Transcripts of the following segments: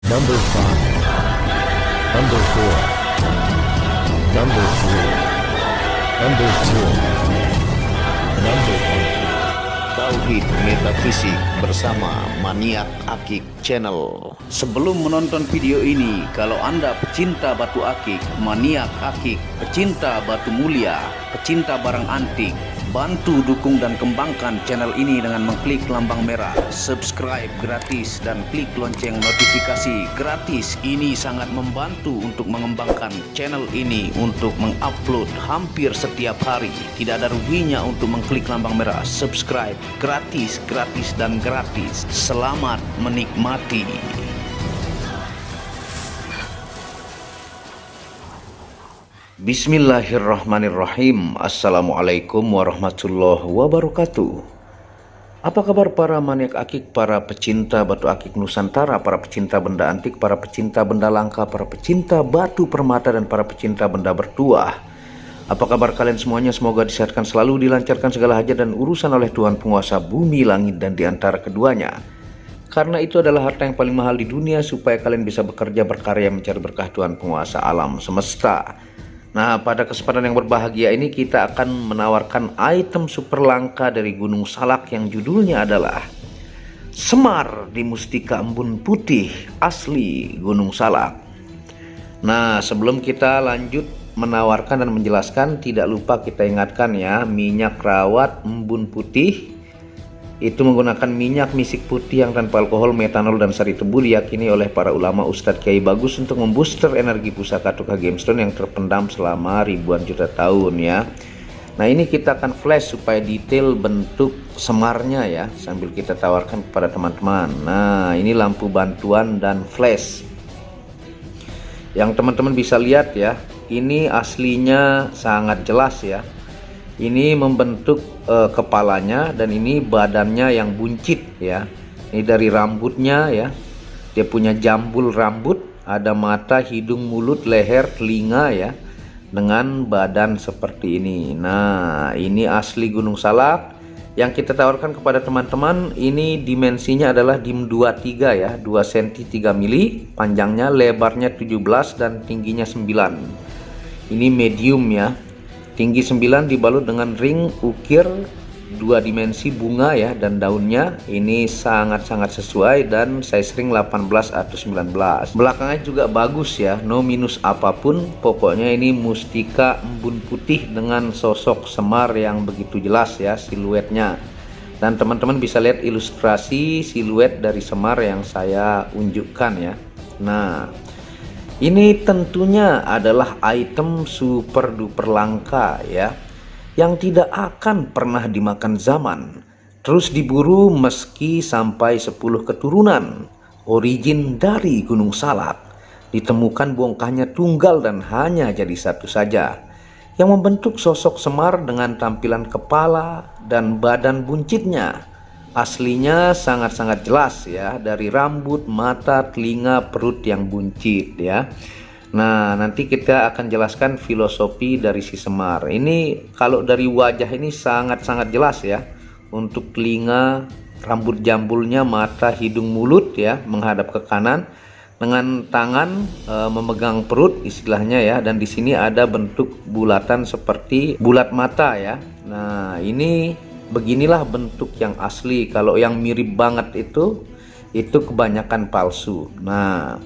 Number 5, Number 4, Number 3, Number 2, Number 1. Tauhid Metafisik bersama Maniak Akik Channel. Sebelum menonton video ini, kalau Anda pecinta batu akik, maniak akik, pecinta batu mulia, pecinta barang antik, bantu dukung dan kembangkan channel ini dengan mengklik lambang merah, subscribe gratis dan klik lonceng notifikasi gratis. Ini sangat membantu untuk mengembangkan channel ini untuk mengupload hampir setiap hari. Tidak ada ruginya untuk mengklik lambang merah, subscribe gratis, gratis dan gratis. Selamat menikmati. Bismillahirrahmanirrahim. Assalamualaikum warahmatullahi wabarakatuh. Apa kabar para maniak akik, para pecinta batu akik Nusantara, para pecinta benda antik, para pecinta benda langka, para pecinta batu permata, dan para pecinta benda bertuah? Apa kabar kalian semuanya? Semoga disehatkan selalu, dilancarkan segala hajat dan urusan oleh Tuhan penguasa bumi, langit, dan diantara keduanya. Karena itu adalah harta yang paling mahal di dunia, supaya kalian bisa bekerja, berkarya, mencari berkah Tuhan penguasa alam semesta. Nah, pada kesempatan yang berbahagia ini kita akan menawarkan item super langka dari Gunung Salak yang judulnya adalah Semar di Mustika Embun Putih asli Gunung Salak. Nah, sebelum kita lanjut menawarkan dan menjelaskan, tidak lupa kita ingatkan ya, minyak rawat embun putih itu menggunakan minyak misik putih yang tanpa alkohol, metanol, dan sari tebu, diyakini oleh para ulama Ustadz Kiai bagus untuk membooster energi pusaka Tukah Gemstone yang terpendam selama ribuan juta tahun ya. Nah, ini kita akan flash supaya detail bentuk semarnya ya, sambil kita tawarkan kepada teman-teman. Nah, ini lampu bantuan dan flash yang teman-teman bisa lihat ya. Ini aslinya sangat jelas ya. Ini membentuk kepalanya, dan ini badannya yang buncit ya. Ini dari rambutnya ya, dia punya jambul rambut, ada mata, hidung, mulut, leher, telinga ya, dengan badan seperti ini. Nah, ini asli Gunung Salak yang kita tawarkan kepada teman-teman. Ini dimensinya adalah dim 23 ya, 2 cm 3 mili, panjangnya, lebarnya 17 dan tingginya 9. Ini medium ya. Tinggi 9, dibalut dengan ring ukir 2 dimensi bunga ya, dan daunnya ini sangat-sangat sesuai, dan size ring 18 atau 19. Belakangnya juga bagus ya, no minus apapun. Pokoknya ini mustika embun putih dengan sosok Semar yang begitu jelas ya siluetnya. Dan teman-teman bisa lihat ilustrasi siluet dari Semar yang saya unjukkan ya. Nah, ini tentunya adalah item super duper langka ya, yang tidak akan pernah dimakan zaman, terus diburu meski sampai 10 keturunan. Origin dari Gunung Salak, ditemukan bongkahnya tunggal dan hanya jadi satu saja, yang membentuk sosok Semar dengan tampilan kepala dan badan buncitnya. Aslinya sangat-sangat jelas ya, dari rambut, mata, telinga, perut yang buncit ya. Nah, nanti kita akan jelaskan filosofi dari si Semar. Ini kalau dari wajah ini sangat-sangat jelas ya. Untuk telinga, rambut jambulnya, mata, hidung, mulut ya, menghadap ke kanan, dengan tangan memegang perut istilahnya ya. Dan di sini ada bentuk bulatan seperti bulat mata ya. Nah, ini beginilah bentuk yang asli. Kalau yang mirip banget itu kebanyakan palsu. Nah,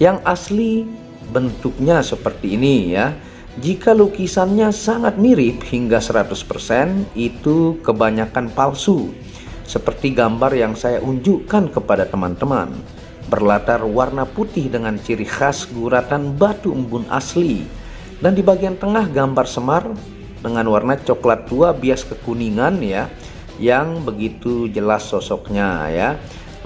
yang asli bentuknya seperti ini ya. Jika lukisannya sangat mirip hingga 100%, itu kebanyakan palsu. Seperti gambar yang saya unjukkan kepada teman-teman, berlatar warna putih dengan ciri khas guratan batu embun asli, dan di bagian tengah gambar Semar dengan warna coklat tua bias kekuningan ya, yang begitu jelas sosoknya ya.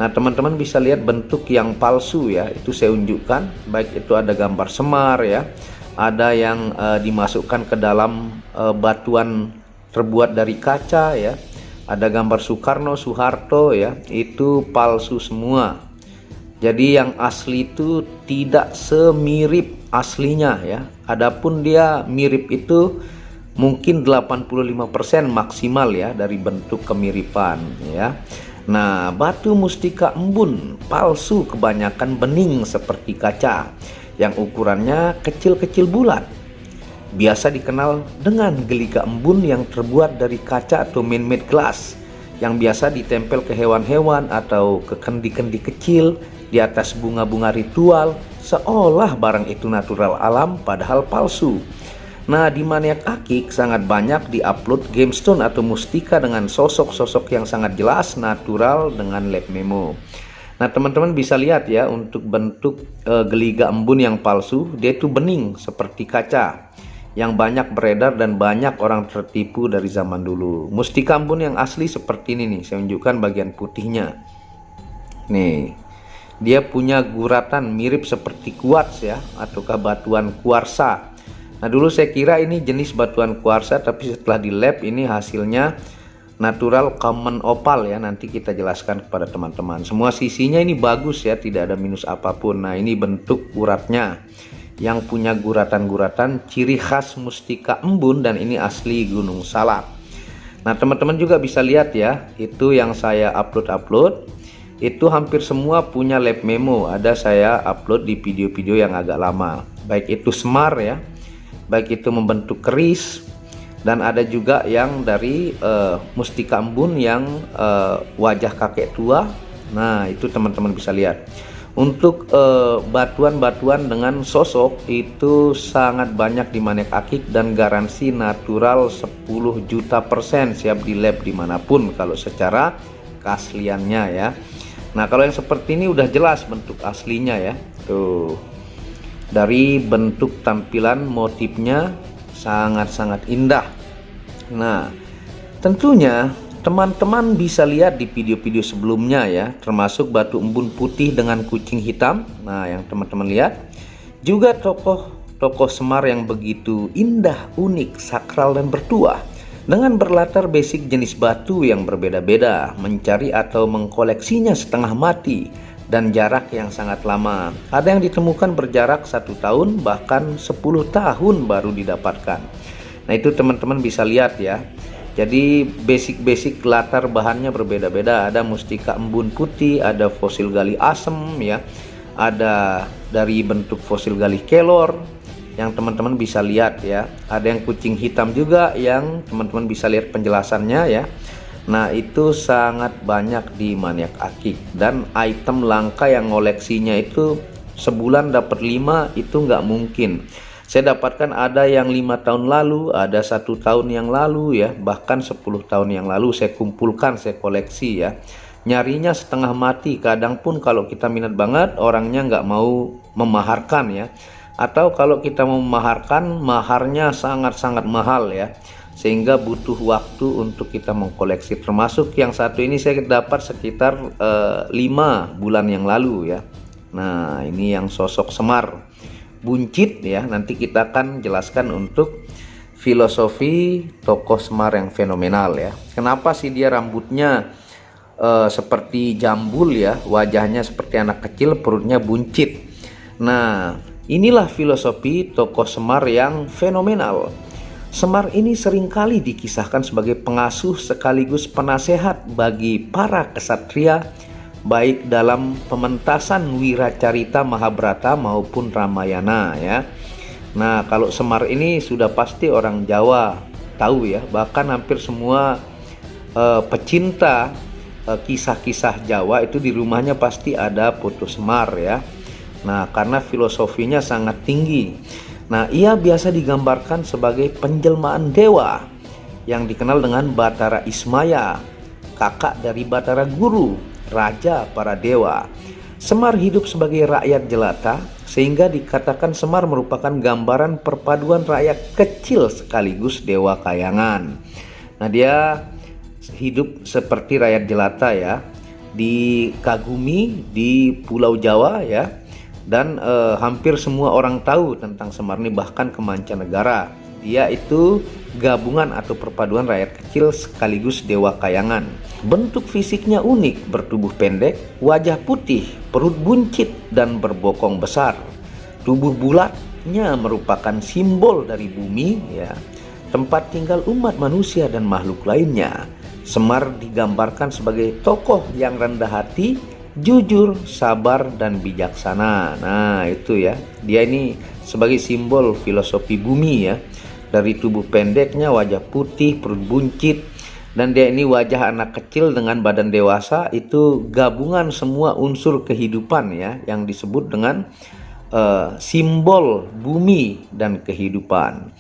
Nah, teman-teman bisa lihat bentuk yang palsu ya, itu saya unjukkan. Baik itu ada gambar Semar ya, ada yang dimasukkan ke dalam batuan terbuat dari kaca ya, ada gambar Soekarno, Soeharto ya, itu palsu semua. Jadi yang asli itu tidak semirip aslinya ya. Adapun dia mirip itu mungkin 85% maksimal ya dari bentuk kemiripan ya. Nah, batu mustika embun palsu kebanyakan bening seperti kaca yang ukurannya kecil-kecil bulat. Biasa dikenal dengan geliga embun yang terbuat dari kaca atau man-made glass yang biasa ditempel ke hewan-hewan atau ke kendi-kendi kecil di atas bunga-bunga ritual, seolah barang itu natural alam padahal palsu. Nah, di Maniak Akik sangat banyak diupload gemstone atau mustika dengan sosok-sosok yang sangat jelas natural dengan lab memo. Nah, teman-teman bisa lihat ya, untuk bentuk geliga embun yang palsu, dia itu bening seperti kaca yang banyak beredar dan banyak orang tertipu dari zaman dulu. Mustika embun yang asli seperti ini nih, saya tunjukkan bagian putihnya. Nih, dia punya guratan mirip seperti kuarts ya, ataukah batuan kuarsa. Nah, dulu saya kira ini jenis batuan kuarsa, tapi setelah di lab ini hasilnya natural common opal ya. Nanti kita jelaskan kepada teman-teman. Semua sisinya ini bagus ya, tidak ada minus apapun. Nah, ini bentuk uratnya yang punya guratan-guratan ciri khas mustika embun, dan ini asli Gunung Salak. Nah, teman-teman juga bisa lihat ya, itu yang saya upload itu hampir semua punya lab memo. Ada saya upload di video-video yang agak lama, baik itu semar ya, baik itu membentuk keris, dan ada juga yang dari mustika embun yang wajah kakek tua. Nah, itu teman-teman bisa lihat. Untuk batuan-batuan dengan sosok itu sangat banyak di Maniak Akik dan garansi natural 10 juta % siap di lab dimanapun kalau secara keasliannya ya. Nah, kalau yang seperti ini udah jelas bentuk aslinya ya. Tuh, dari bentuk tampilan motifnya sangat-sangat indah. Nah, tentunya teman-teman bisa lihat di video-video sebelumnya ya, termasuk batu embun putih dengan kucing hitam. Nah, yang teman-teman lihat juga tokoh Semar yang begitu indah, unik, sakral dan bertuah, dengan berlatar basic jenis batu yang berbeda-beda, mencari atau mengkoleksinya setengah mati dan jarak yang sangat lama. Ada yang ditemukan berjarak 1 tahun bahkan 10 tahun baru didapatkan. Nah, itu teman-teman bisa lihat ya. Jadi basic latar bahannya berbeda-beda. Ada mustika embun putih, ada fosil gali asem ya, ada dari bentuk fosil gali kelor yang teman-teman bisa lihat ya. Ada yang kucing hitam juga yang teman-teman bisa lihat penjelasannya ya. Nah, itu sangat banyak di Maniak Akik, dan item langka yang ngoleksinya itu sebulan dapat 5 itu nggak mungkin. Saya dapatkan ada yang 5 tahun lalu, ada 1 tahun yang lalu ya, bahkan 10 tahun yang lalu saya kumpulkan, saya koleksi ya. Nyarinya setengah mati, kadang pun kalau kita minat banget orangnya nggak mau memaharkan ya, atau kalau kita mau memaharkan maharnya sangat-sangat mahal ya, sehingga butuh waktu untuk kita mengkoleksi. Termasuk yang satu ini saya dapat sekitar 5 bulan yang lalu ya. Nah, ini yang sosok Semar buncit ya. Nanti kita akan jelaskan untuk filosofi tokoh Semar yang fenomenal ya. Kenapa sih dia rambutnya seperti jambul ya, wajahnya seperti anak kecil, perutnya buncit. Nah, inilah filosofi tokoh Semar yang fenomenal. Semar ini seringkali dikisahkan sebagai pengasuh sekaligus penasehat bagi para kesatria, baik dalam pementasan Wiracarita Mahabharata maupun Ramayana ya. Nah, kalau Semar ini sudah pasti orang Jawa tahu ya, bahkan hampir semua pecinta kisah-kisah Jawa itu di rumahnya pasti ada foto Semar ya. Nah, karena filosofinya sangat tinggi. Nah, ia biasa digambarkan sebagai penjelmaan dewa yang dikenal dengan Batara Ismaya, kakak dari Batara Guru, raja para dewa. Semar hidup sebagai rakyat jelata, sehingga dikatakan Semar merupakan gambaran perpaduan rakyat kecil sekaligus dewa kayangan. Nah, dia hidup seperti rakyat jelata ya, dikagumi di Pulau Jawa ya, dan hampir semua orang tahu tentang Semar ini, bahkan ke mancanegara. Dia itu gabungan atau perpaduan rakyat kecil sekaligus dewa kayangan. Bentuk fisiknya unik, bertubuh pendek, wajah putih, perut buncit dan berbokong besar. Tubuh bulatnya merupakan simbol dari bumi ya, tempat tinggal umat manusia dan makhluk lainnya. Semar digambarkan sebagai tokoh yang rendah hati, jujur, sabar, dan bijaksana. Nah, itu ya. Dia ini sebagai simbol filosofi bumi ya. Dari tubuh pendeknya, wajah putih, perut buncit, dan dia ini wajah anak kecil dengan badan dewasa. Itu gabungan semua unsur kehidupan ya, yang disebut dengan simbol bumi dan kehidupan.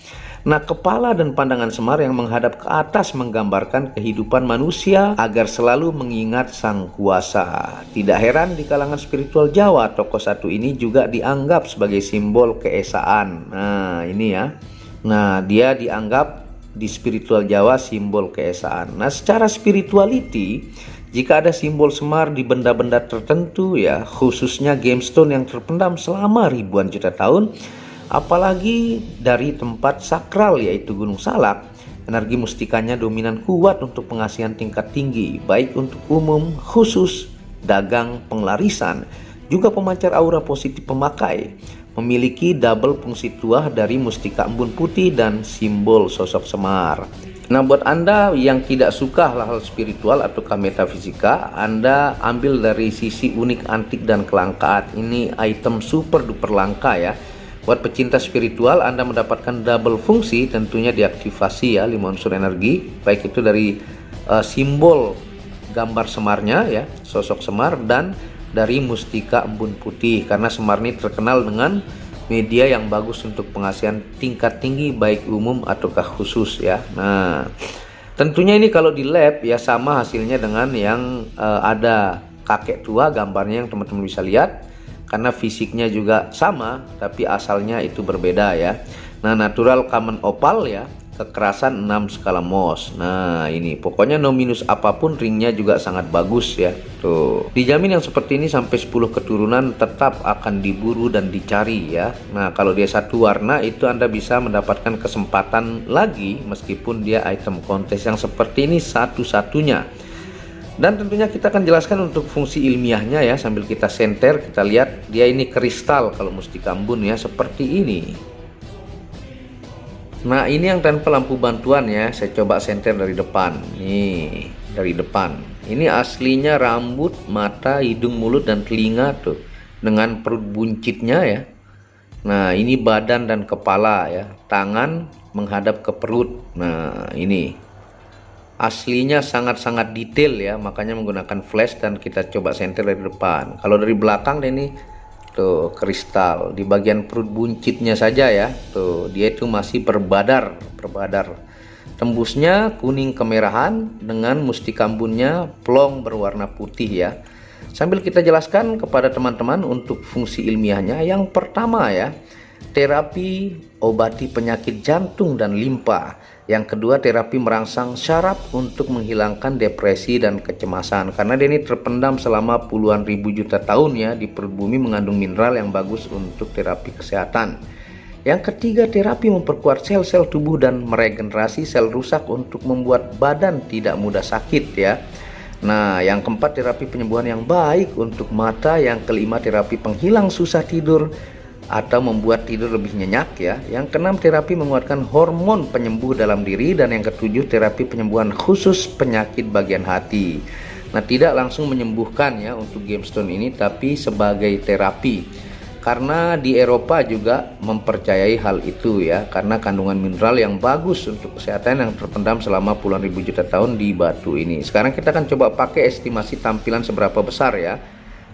Nah, kepala dan pandangan Semar yang menghadap ke atas menggambarkan kehidupan manusia agar selalu mengingat sang kuasa. Tidak heran di kalangan spiritual Jawa, tokoh satu ini juga dianggap sebagai simbol keesaan. Nah, ini ya. Nah, dia dianggap di spiritual Jawa simbol keesaan. Nah, secara spirituality, jika ada simbol Semar di benda-benda tertentu ya, khususnya gemstone yang terpendam selama ribuan juta tahun, apalagi dari tempat sakral yaitu Gunung Salak, energi mustikanya dominan kuat untuk pengasihan tingkat tinggi, baik untuk umum, khusus, dagang, penglarisan, juga pemancar aura positif pemakai. Memiliki double fungsi tuah dari mustika embun putih dan simbol sosok Semar. Nah, buat Anda yang tidak suka hal-hal spiritual atau metafisika, Anda ambil dari sisi unik, antik, dan kelangkaan. Ini item super duper langka ya. Buat pecinta spiritual, Anda mendapatkan double fungsi, tentunya diaktifasi ya 5 unsur energi, baik itu dari simbol gambar Semarnya ya, sosok Semar, dan dari mustika embun putih, karena Semar ini terkenal dengan media yang bagus untuk pengasihan tingkat tinggi baik umum ataukah khusus ya. Nah, tentunya ini kalau di lab ya sama hasilnya dengan yang ada kakek tua gambarnya yang teman-teman bisa lihat, karena fisiknya juga sama tapi asalnya itu berbeda ya. Nah, natural common opal ya, kekerasan 6 skala Mohs. Nah, ini pokoknya no minus apapun, ringnya juga sangat bagus ya. Tuh, dijamin yang seperti ini sampai 10 keturunan tetap akan diburu dan dicari ya. Nah, kalau dia satu warna itu Anda bisa mendapatkan kesempatan lagi meskipun dia item kontes yang seperti ini satu-satunya. Dan tentunya kita akan jelaskan untuk fungsi ilmiahnya ya, sambil kita senter, kita lihat dia ini kristal kalau mustika embun ya, seperti ini. Nah, ini yang tanpa lampu bantuan ya, saya coba senter dari depan. Nih, dari depan. Ini aslinya rambut, mata, hidung, mulut, dan telinga tuh, dengan perut buncitnya ya. Nah, ini badan dan kepala ya, tangan menghadap ke perut. Nah, ini aslinya sangat-sangat detail ya, makanya menggunakan flash dan kita coba senter dari depan. Kalau dari belakang ini tuh kristal di bagian perut buncitnya saja ya, tuh dia itu masih berbadar. Tembusnya kuning kemerahan dengan mustika embunnya plong berwarna putih ya. Sambil kita jelaskan kepada teman-teman untuk fungsi ilmiahnya. Yang pertama ya, terapi obati penyakit jantung dan limpa. Yang kedua, terapi merangsang syaraf untuk menghilangkan depresi dan kecemasan, karena dia ini terpendam selama puluhan ribu juta tahun ya di perut bumi, mengandung mineral yang bagus untuk terapi kesehatan. Yang ketiga, terapi memperkuat sel-sel tubuh dan meregenerasi sel rusak untuk membuat badan tidak mudah sakit ya. Nah, yang keempat, terapi penyembuhan yang baik untuk mata. Yang kelima, terapi penghilang susah tidur atau membuat tidur lebih nyenyak ya. Yang keenam, terapi menguatkan hormon penyembuh dalam diri. Dan yang ketujuh, terapi penyembuhan khusus penyakit bagian hati. Nah, tidak langsung menyembuhkan ya untuk gemstone ini, tapi sebagai terapi, karena di Eropa juga mempercayai hal itu ya, karena kandungan mineral yang bagus untuk kesehatan yang terpendam selama puluhan ribu juta tahun di batu ini. Sekarang kita akan coba pakai estimasi tampilan seberapa besar ya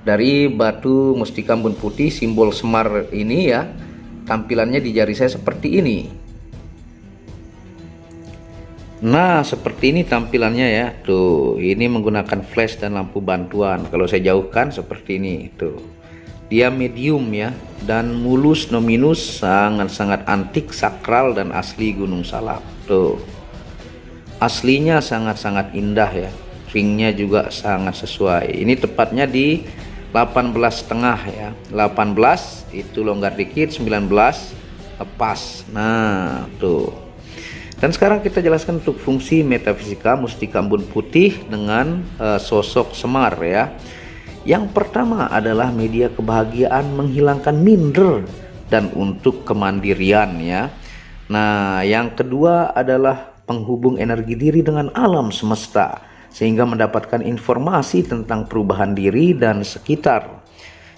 dari batu mustika embun putih simbol Semar ini ya. Tampilannya di jari saya seperti ini. Nah, seperti ini tampilannya ya. Tuh, ini menggunakan flash dan lampu bantuan. Kalau saya jauhkan seperti ini tuh. Dia medium ya, dan mulus no minus, sangat-sangat antik, sakral, dan asli Gunung Salak. Tuh, aslinya sangat-sangat indah ya. Ringnya juga sangat sesuai. Ini tepatnya di 18,5 ya. 18 itu longgar dikit, 19 pas. Nah, tuh. Dan sekarang kita jelaskan untuk fungsi metafisika mustika embun putih dengan sosok Semar ya. Yang pertama adalah media kebahagiaan, menghilangkan minder dan untuk kemandirian ya. Nah, yang kedua adalah penghubung energi diri dengan alam semesta, sehingga mendapatkan informasi tentang perubahan diri dan sekitar.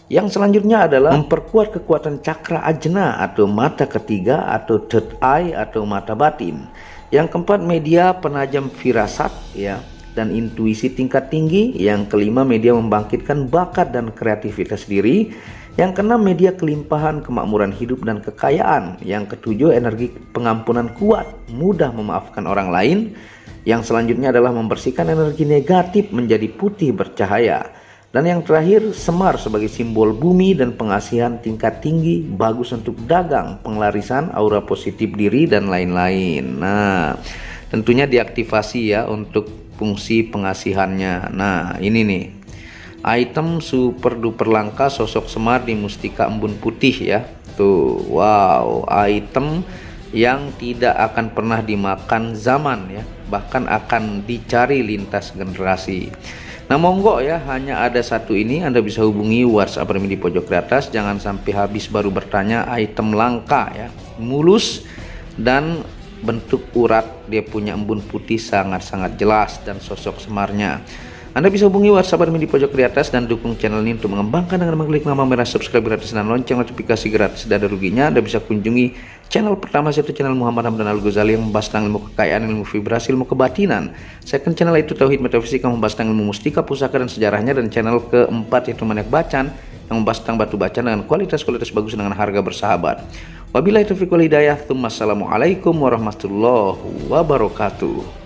Yang selanjutnya adalah memperkuat kekuatan cakra ajna atau mata ketiga atau third eye atau mata batin. Yang keempat, media penajam firasat ya dan intuisi tingkat tinggi. Yang kelima, media membangkitkan bakat dan kreativitas diri. Yang keenam, media kelimpahan, kemakmuran hidup dan kekayaan. Yang ketujuh, energi pengampunan kuat, mudah memaafkan orang lain. Yang selanjutnya adalah membersihkan energi negatif menjadi putih bercahaya. Dan yang terakhir, semar sebagai simbol bumi dan pengasihan tingkat tinggi, bagus untuk dagang, penglarisan, aura positif diri, dan lain-lain. Nah, tentunya diaktifasi ya untuk fungsi pengasihannya. Nah, ini nih, item super duper langka sosok Semar di Mustika Embun Putih ya. Tuh, wow, item yang tidak akan pernah dimakan zaman ya, bahkan akan dicari lintas generasi. Nah, monggo ya, hanya ada satu ini. Anda bisa hubungi WhatsApp admin di pojok di atas. Jangan sampai habis baru bertanya. Item langka ya, mulus dan bentuk urat, dia punya embun putih sangat-sangat jelas, dan sosok Semarnya. Anda bisa hubungi WhatsApp admin di pojok di atas dan dukung channel ini untuk mengembangkan dengan mengklik nama merah subscribe gratis dan lonceng notifikasi gratis, tidak ada ruginya. Anda bisa kunjungi channel pertama, yaitu channel Muhammad Hamdan Al-Ghazali yang membahas tentang ilmu kekayaan, ilmu vibrasi, ilmu kebatinan. Second channel itu Tauhid Metafisika, membahas tentang ilmu mustika, pusaka dan sejarahnya. Dan channel keempat yaitu Maniak Bacan yang membahas tentang batu bacaan dengan kualitas-kualitas bagus dengan harga bersahabat. Wabillahi taufiq wal hidayah. Assalamualaikum warahmatullahi wabarakatuh.